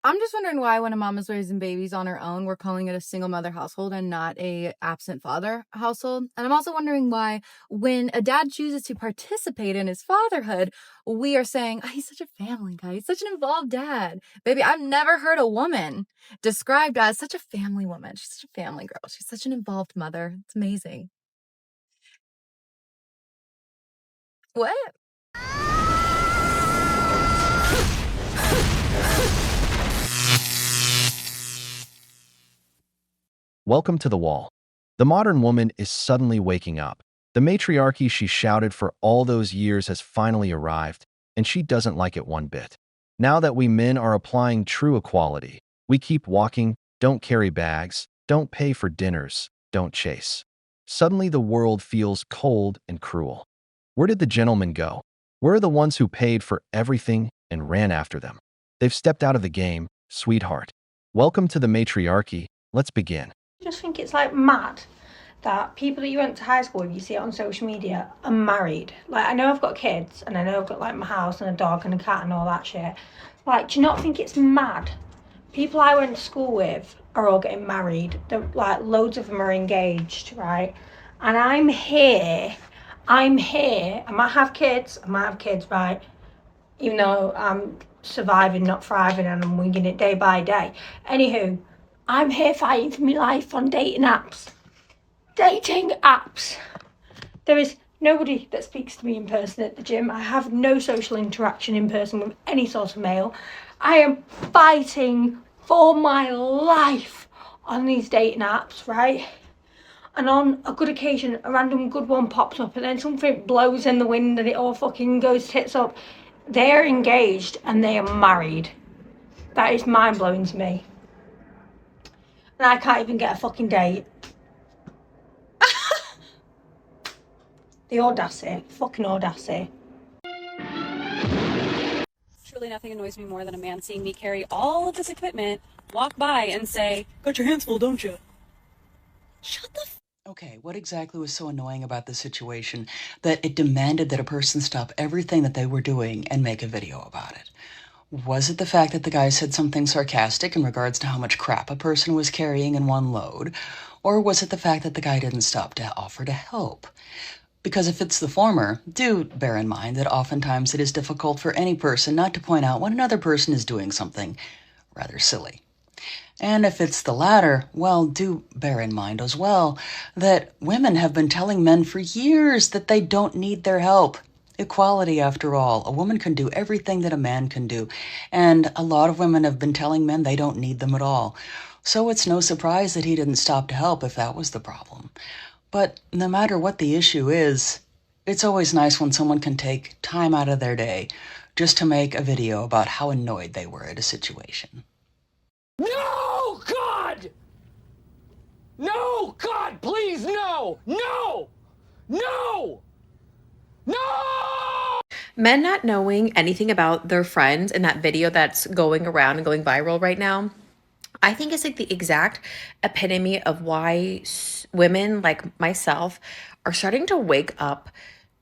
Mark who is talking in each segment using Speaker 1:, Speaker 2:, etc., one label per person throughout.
Speaker 1: I'm just wondering why when a mom is raising babies on her own, we're calling it a single mother household and not a absent father household. And I'm also wondering why when a dad chooses to participate in his fatherhood, we are saying, "Oh, he's such a family guy. He's such an involved dad." Baby, I've never heard a woman described as such a family woman. She's such a family girl. She's such an involved mother. It's amazing. What?
Speaker 2: Welcome to the wall. The modern woman is suddenly waking up. The matriarchy she shouted for all those years has finally arrived, and she doesn't like it one bit. Now that we men are applying true equality, we keep walking, don't carry bags, don't pay for dinners, don't chase. Suddenly the world feels cold and cruel. Where did the gentlemen go? Where are the ones who paid for everything and ran after them? They've stepped out of the game, sweetheart. Welcome to the matriarchy. Let's begin.
Speaker 3: I just think it's like mad that people that you went to high school with, you see it on social media, are married. Like, I know I've got kids and I know I've got like my house and a dog and a cat and all that shit. Like, do you not think it's mad? People I went to school with are all getting married. Like, loads of them are engaged, right? And I'm here. I might have kids, right? Even though I'm surviving, not thriving, and I'm winging it day by day. Anywho, I'm here fighting for my life on dating apps. Dating apps. There is nobody that speaks to me in person at the gym. I have no social interaction in person with any sort of male. I am fighting for my life on these dating apps, right? And on a good occasion, a random good one pops up, and then something blows in the wind and it all fucking goes tits up. They're engaged and they are married. That is mind blowing to me. And I can't even get a fucking date. The audacity, fucking audacity.
Speaker 4: Truly nothing annoys me more than a man seeing me carry all of this equipment, walk by and say, "Got your hands full, don't you?" Shut the
Speaker 5: Okay, what exactly was so annoying about the situation that it demanded that a person stop everything that they were doing and make a video about it? Was it the fact that the guy said something sarcastic in regards to how much crap a person was carrying in one load? Or was it the fact that the guy didn't stop to offer to help? Because if it's the former, do bear in mind that oftentimes it is difficult for any person not to point out when another person is doing something rather silly. And if it's the latter, well, do bear in mind as well that women have been telling men for years that they don't need their help. Equality, after all. A woman can do everything that a man can do. And a lot of women have been telling men they don't need them at all. So it's no surprise that he didn't stop to help if that was the problem. But no matter what the issue is, it's always nice when someone can take time out of their day just to make a video about how annoyed they were at a situation.
Speaker 6: No, God! No, God, please, no! No! No! No!
Speaker 7: Men not knowing anything about their friends in that video that's going around and going viral right now, I think is like the exact epitome of why women like myself are starting to wake up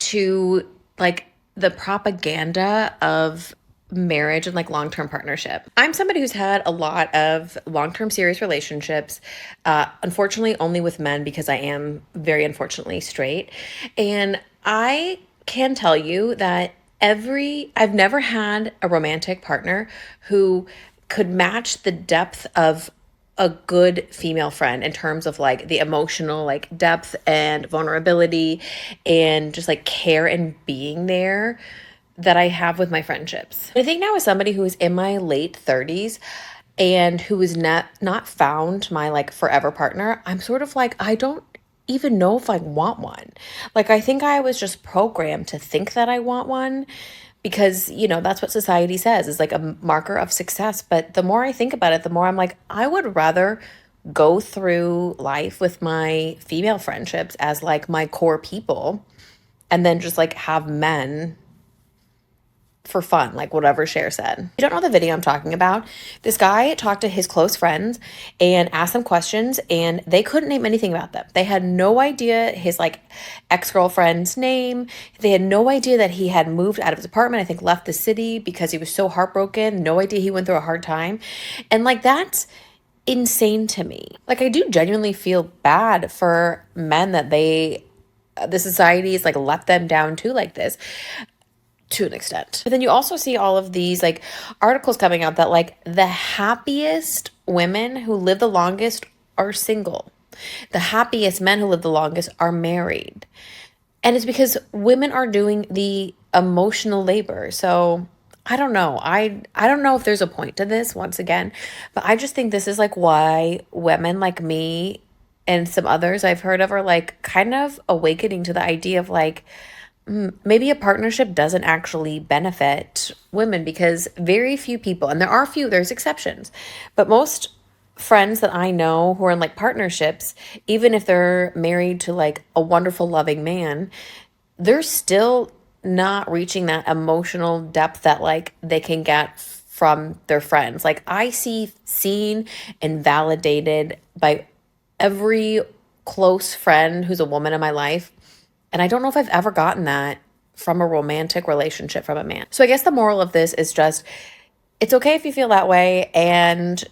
Speaker 7: to like the propaganda of marriage and like long-term partnership. I'm somebody who's had a lot of long-term serious relationships, unfortunately only with men because I am very unfortunately straight. And I can tell you that I've never had a romantic partner who could match the depth of a good female friend in terms of like the emotional like depth and vulnerability and just like care and being there that I have with my friendships. I think now as somebody who is in my late 30s and who is not found my like forever partner, I'm sort of like I don't even know if I want one. Like I think I was just programmed to think that I want one because, you know, that's what society says is like a marker of success, but the more I think about it, the more I'm like I would rather go through life with my female friendships as like my core people and then just like have men for fun, like whatever Cher said. You don't know the video I'm talking about. This guy talked to his close friends and asked them questions, and they couldn't name anything about them. They had no idea his like ex-girlfriend's name. They had no idea that he had moved out of his apartment, I think left the city because he was so heartbroken. No idea he went through a hard time. And like that's insane to me. Like I do genuinely feel bad for men that the society's like let them down too like this to an extent. But then you also see all of these like articles coming out that like the happiest women who live the longest are single. The happiest men who live the longest are married. And it's because women are doing the emotional labor. So I don't know. I don't know if there's a point to this once again, but I just think this is like why women like me and some others I've heard of are like kind of awakening to the idea of like maybe a partnership doesn't actually benefit women because very few people, and there are few, there's exceptions, but most friends that I know who are in like partnerships, even if they're married to like a wonderful, loving man, they're still not reaching that emotional depth that like they can get from their friends. Like I see seen and validated by every close friend who's a woman in my life, and I don't know if I've ever gotten that from a romantic relationship from a man. So I guess the moral of this is just it's okay if you feel that way, and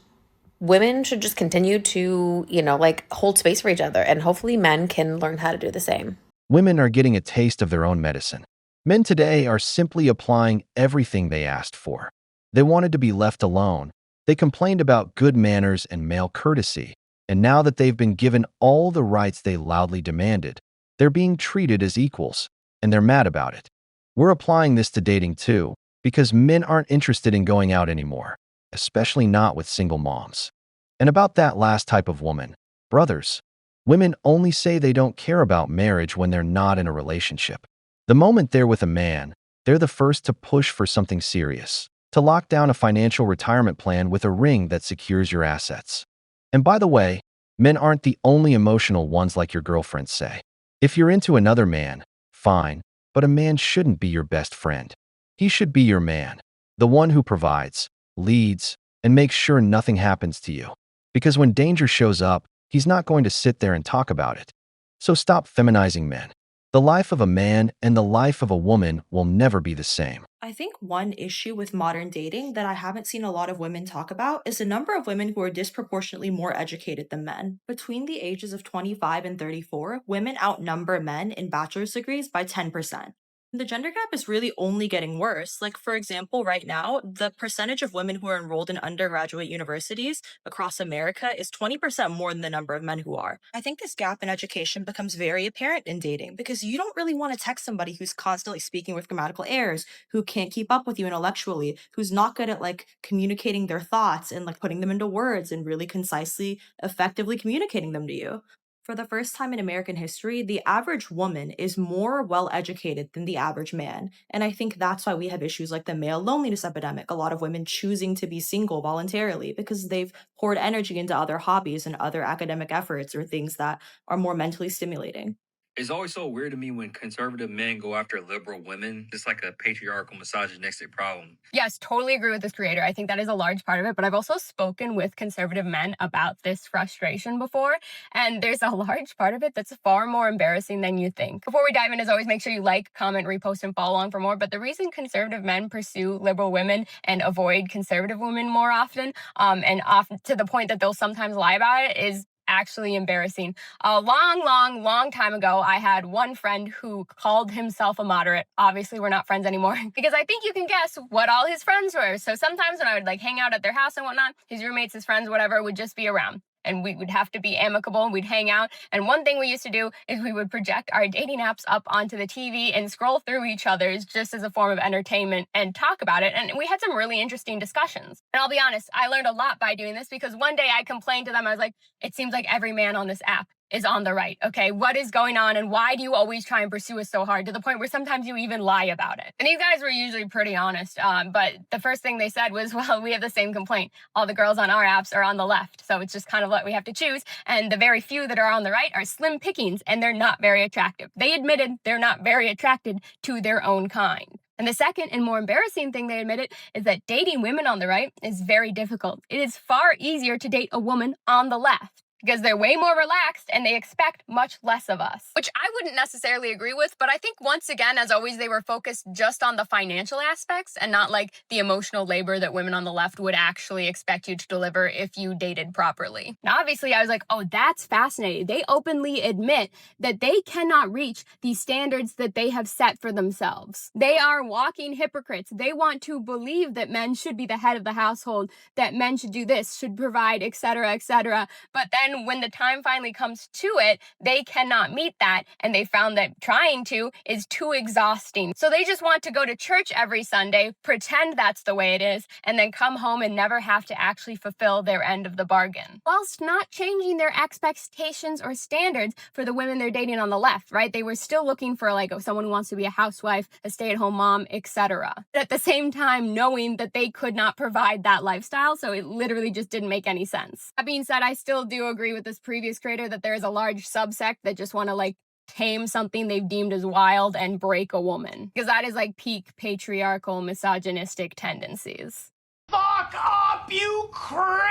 Speaker 7: women should just continue to, like hold space for each other, and hopefully men can learn how to do the same.
Speaker 2: Women are getting a taste of their own medicine. Men today are simply applying everything they asked for. They wanted to be left alone. They complained about good manners and male courtesy. And now that they've been given all the rights they loudly demanded, they're being treated as equals, and they're mad about it. We're applying this to dating too, because men aren't interested in going out anymore, especially not with single moms. And about that last type of woman, brothers, women only say they don't care about marriage when they're not in a relationship. The moment they're with a man, they're the first to push for something serious, to lock down a financial retirement plan with a ring that secures your assets. And by the way, men aren't the only emotional ones like your girlfriends say. If you're into another man, fine, but a man shouldn't be your best friend. He should be your man, the one who provides, leads, and makes sure nothing happens to you. Because when danger shows up, he's not going to sit there and talk about it. So stop feminizing men. The life of a man and the life of a woman will never be the same.
Speaker 8: I think one issue with modern dating that I haven't seen a lot of women talk about is the number of women who are disproportionately more educated than men. Between the ages of 25 and 34, women outnumber men in bachelor's degrees by 10%. The gender gap is really only getting worse. Like, for example, right now, the percentage of women who are enrolled in undergraduate universities across America is 20% more than the number of men who are. I think this gap in education becomes very apparent in dating because you don't really want to text somebody who's constantly speaking with grammatical errors, who can't keep up with you intellectually, who's not good at like communicating their thoughts and like putting them into words and really concisely, effectively communicating them to you. For the first time in American history, the average woman is more well educated than the average man. And I think that's why we have issues like the male loneliness epidemic. A lot of women choosing to be single voluntarily because they've poured energy into other hobbies and other academic efforts or things that are more mentally stimulating.
Speaker 9: It's always so weird to me when conservative men go after liberal women. It's like a patriarchal misogynistic problem.
Speaker 10: Yes, totally agree with this creator. I think that is a large part of it, but I've also spoken with conservative men about this frustration before, and there's a large part of it that's far more embarrassing than you think. Before we dive in, as always, make sure you like, comment, repost, and follow along for more. But the reason conservative men pursue liberal women and avoid conservative women more often, and often to the point that they'll sometimes lie about it, is actually embarrassing. A long time ago, I had one friend who called himself a moderate. Obviously, we're not friends anymore because I think you can guess what all his friends were. So sometimes when I would like hang out at their house and whatnot, his roommates, his friends, whatever, would just be around. And we would have to be amicable and we'd hang out. And one thing we used to do is we would project our dating apps up onto the TV and scroll through each other's just as a form of entertainment and talk about it. And we had some really interesting discussions. And I'll be honest, I learned a lot by doing this because one day I complained to them. I was like, it seems like every man on this app is on the right. Okay, what is going on and why do you always try and pursue us so hard to the point where sometimes you even lie about it? And these guys were usually pretty honest, but the first thing they said was, well, we have the same complaint. All the girls on our apps are on the left, so it's just kind of what we have to choose. And the very few that are on the right are slim pickings and they're not very attractive. They admitted they're not very attracted to their own kind. And the second and more embarrassing thing they admitted is that dating women on the right is very difficult. It is far easier to date a woman on the left because they're way more relaxed and they expect much less of us. Which I wouldn't necessarily agree with, but I think once again, as always, they were focused just on the financial aspects and not like the emotional labor that women on the left would actually expect you to deliver if you dated properly. Now, obviously, I was like, oh, that's fascinating. They openly admit that they cannot reach the standards that they have set for themselves. They are walking hypocrites. They want to believe that men should be the head of the household, that men should do this, should provide, etc., etc. But then when the time finally comes to it, they cannot meet that. And they found that trying to is too exhausting. So they just want to go to church every Sunday, pretend that's the way it is, and then come home and never have to actually fulfill their end of the bargain. Whilst not changing their expectations or standards for the women they're dating on the left, right? They were still looking for like someone who wants to be a housewife, a stay-at-home mom, etc. But at the same time, knowing that they could not provide that lifestyle, so it literally just didn't make any sense. That being said, I still do agree with this previous creator that there is a large subsect that just want to like tame something they've deemed as wild and break a woman. Because that is like peak patriarchal, misogynistic tendencies.
Speaker 6: Fuck up, you crazy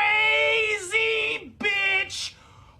Speaker 6: bitch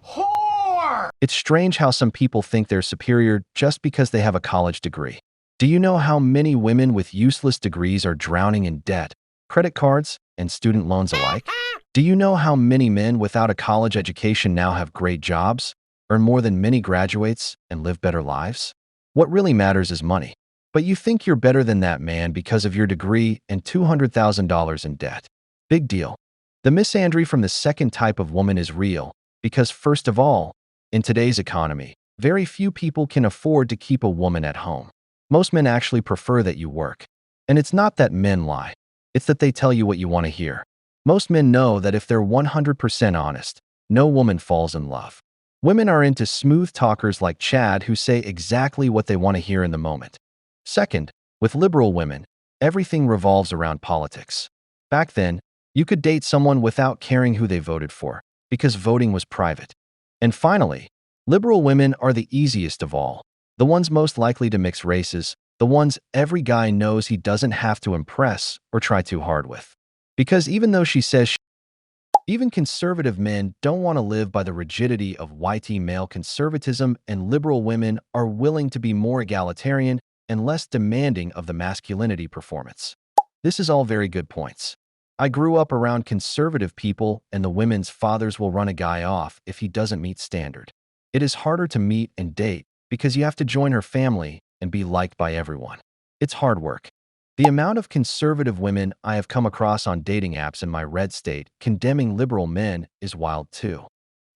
Speaker 6: whore!
Speaker 2: It's strange how some people think they're superior just because they have a college degree. Do you know how many women with useless degrees are drowning in debt, credit cards, and student loans alike? Do you know how many men without a college education now have great jobs, earn more than many graduates, and live better lives? What really matters is money. But you think you're better than that man because of your degree and $200,000 in debt. Big deal. The misandry from the second type of woman is real because, first of all, in today's economy, very few people can afford to keep a woman at home. Most men actually prefer that you work. And it's not that men lie. It's that they tell you what you want to hear. Most men know that if they're 100% honest, no woman falls in love. Women are into smooth talkers like Chad who say exactly what they want to hear in the moment. Second, with liberal women, everything revolves around politics. Back then, you could date someone without caring who they voted for, because voting was private. And finally, liberal women are the easiest of all, the ones most likely to mix races, the ones every guy knows he doesn't have to impress or try too hard with. Because even though she says even conservative men don't want to live by the rigidity of white male conservatism, and liberal women are willing to be more egalitarian and less demanding of the masculinity performance. This is all very good points. I grew up around conservative people, and the women's fathers will run a guy off if he doesn't meet standard. It is harder to meet and date because you have to join her family and be liked by everyone. It's hard work. The amount of conservative women I have come across on dating apps in my red state condemning liberal men is wild too.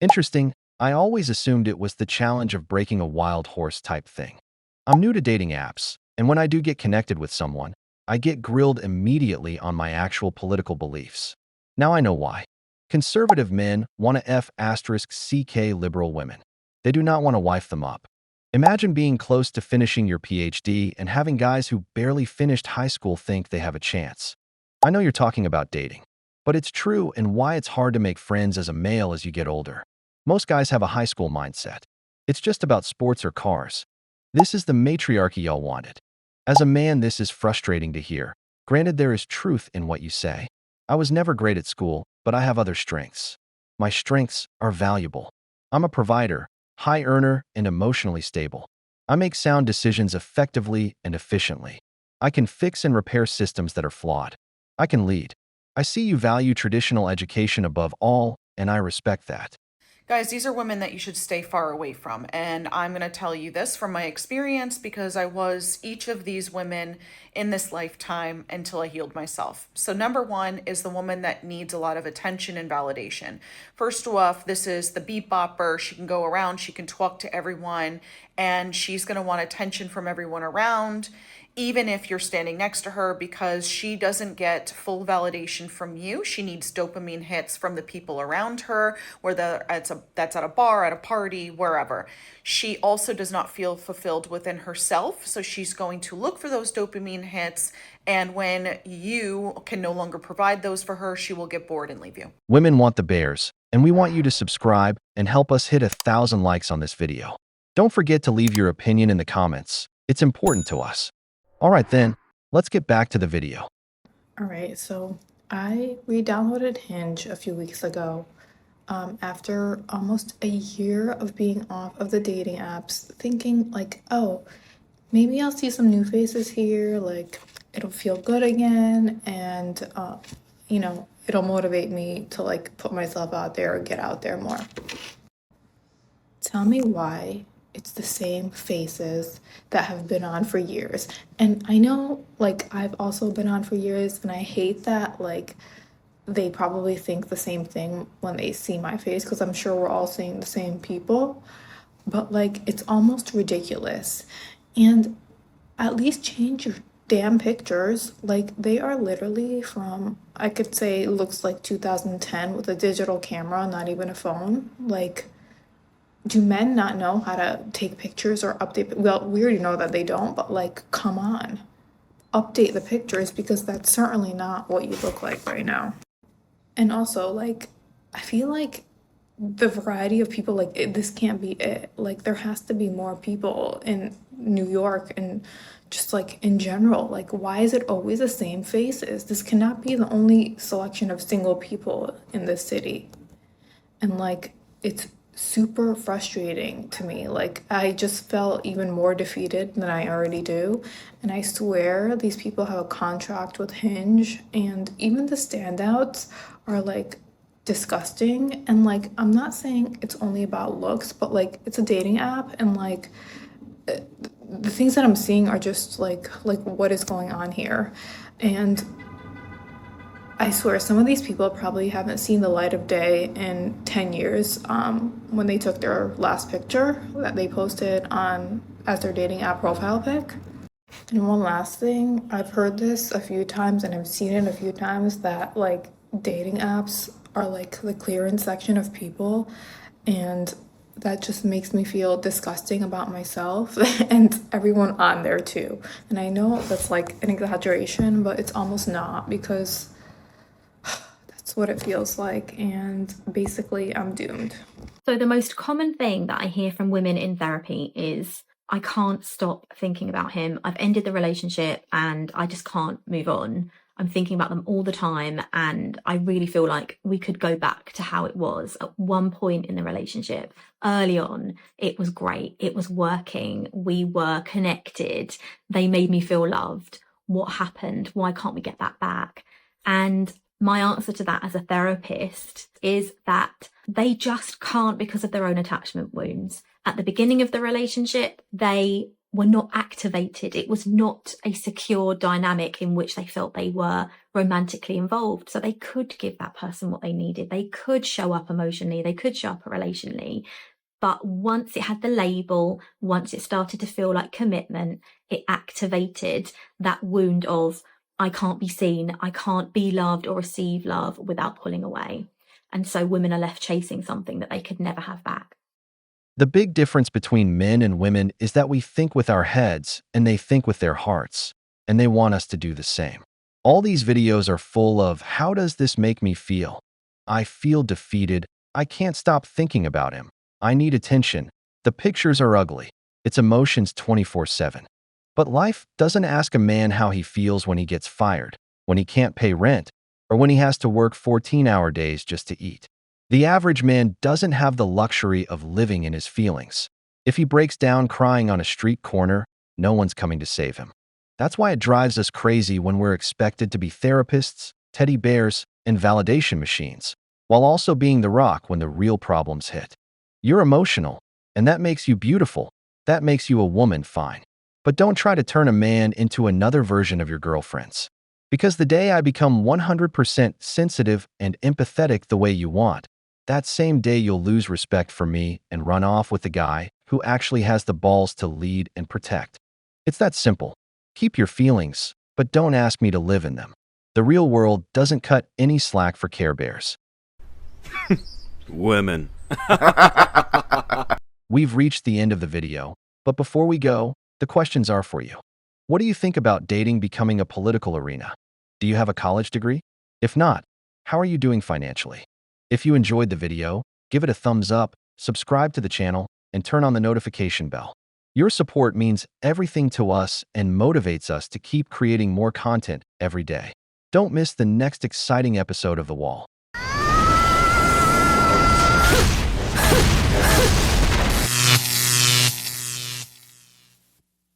Speaker 2: Interesting, I always assumed it was the challenge of breaking a wild horse type thing. I'm new to dating apps, and when I do get connected with someone, I get grilled immediately on my actual political beliefs. Now I know why. Conservative men want to F***ck liberal women. They do not want to wife them up. Imagine being close to finishing your PhD and having guys who barely finished high school think they have a chance. I know you're talking about dating, but it's true and why it's hard to make friends as a male as you get older. Most guys have a high school mindset. It's just about sports or cars. This is the matriarchy y'all wanted. As a man, this is frustrating to hear. Granted, there is truth in what you say. I was never great at school, but I have other strengths. My strengths are valuable. I'm a provider, high earner, and emotionally stable. I make sound decisions effectively and efficiently. I can fix and repair systems that are flawed. I can lead. I see you value traditional education above all, and I respect that.
Speaker 11: Guys, these are women that you should stay far away from. And I'm going to tell you this from my experience because I was each of these women in this lifetime until I healed myself. So number one is the woman that needs a lot of attention and validation. First off, this is the beat bopper. She can go around, she can talk to everyone, and she's going to want attention from everyone around, even if you're standing next to her, because she doesn't get full validation from you. She needs dopamine hits from the people around her, whether that's at a bar, at a party, wherever. She also does not feel fulfilled within herself, so she's going to look for those dopamine hits, and when you can no longer provide those for her, she will get bored and leave you.
Speaker 2: Women want the bears, and we want you to subscribe and help us hit 1,000 likes on this video. Don't forget to leave your opinion in the comments. It's important to us. All right then, Let's get back to the video.
Speaker 12: All right, so I re-downloaded Hinge a few weeks ago, after almost a year of being off of the dating apps, thinking like, oh, maybe I'll see some new faces here, like it'll feel good again, and it'll motivate me to like put myself out there or get out there more. Tell me why it's the same faces that have been on for years. And I know, like, I've also been on for years, and I hate that, like, they probably think the same thing when they see my face, because I'm sure we're all seeing the same people. But, like, it's almost ridiculous. And at least change your damn pictures. Like, they are literally from, I could say, looks like 2010 with a digital camera, not even a phone. Like, do men not know how to take pictures or update? Well, we already know that they don't, but like, come on. Update the pictures, because that's certainly not what you look like right now. And also, like, I feel like the variety of people, like, this can't be it. Like, there has to be more people in New York and just like in general. Like, why is it always the same faces? This cannot be the only selection of single people in this city. And like, it's super frustrating to me. Like, I just felt even more defeated than I already do. And I swear these people have a contract with Hinge, and even the standouts are like disgusting. And like, I'm not saying it's only about looks, but like, it's a dating app, and like, the things that I'm seeing are just like what is going on here? And I swear some of these people probably haven't seen the light of day in 10 years, when they took their last picture that they posted on as their dating app profile pic. And one last thing, I've heard this a few times and I've seen it a few times, that like dating apps are like the clearance section of people, and that just makes me feel disgusting about myself and everyone on there too. And I know that's like an exaggeration, but it's almost not, because that's what it feels like, and basically I'm doomed.
Speaker 13: So the most common thing that I hear from women in therapy is, I can't stop thinking about him. I've ended the relationship and I just can't move on. I'm thinking about them all the time, and I really feel like we could go back to how it was at one point in the relationship. Early on, it was great. It was working. We were connected. They made me feel loved. What happened? Why can't we get that back? And my answer to that as a therapist is that they just can't, because of their own attachment wounds. At the beginning of the relationship, they were not activated. It was not a secure dynamic in which they felt they were romantically involved. So they could give that person what they needed. They could show up emotionally. They could show up relationally. But once it had the label, once it started to feel like commitment, it activated that wound of, I can't be seen, I can't be loved or receive love without pulling away. And so women are left chasing something that they could never have back.
Speaker 2: The big difference between men and women is that we think with our heads and they think with their hearts, and they want us to do the same. All these videos are full of, how does this make me feel? I feel defeated. I can't stop thinking about him. I need attention. The pictures are ugly. It's emotions 24/7. But life doesn't ask a man how he feels when he gets fired, when he can't pay rent, or when he has to work 14-hour days just to eat. The average man doesn't have the luxury of living in his feelings. If he breaks down crying on a street corner, no one's coming to save him. That's why it drives us crazy when we're expected to be therapists, teddy bears, and validation machines, while also being the rock when the real problems hit. You're emotional, and that makes you beautiful. That makes you a woman, fine. But don't try to turn a man into another version of your girlfriends. Because the day I become 100% sensitive and empathetic the way you want, that same day you'll lose respect for me and run off with the guy who actually has the balls to lead and protect. It's that simple. Keep your feelings, but don't ask me to live in them. The real world doesn't cut any slack for Care Bears.
Speaker 14: Women.
Speaker 2: We've reached the end of the video, but before we go, the questions are for you. What do you think about dating becoming a political arena? Do you have a college degree? If not, how are you doing financially? If you enjoyed the video, give it a thumbs up, subscribe to the channel, and turn on the notification bell. Your support means everything to us and motivates us to keep creating more content every day. Don't miss the next exciting episode of The Wall.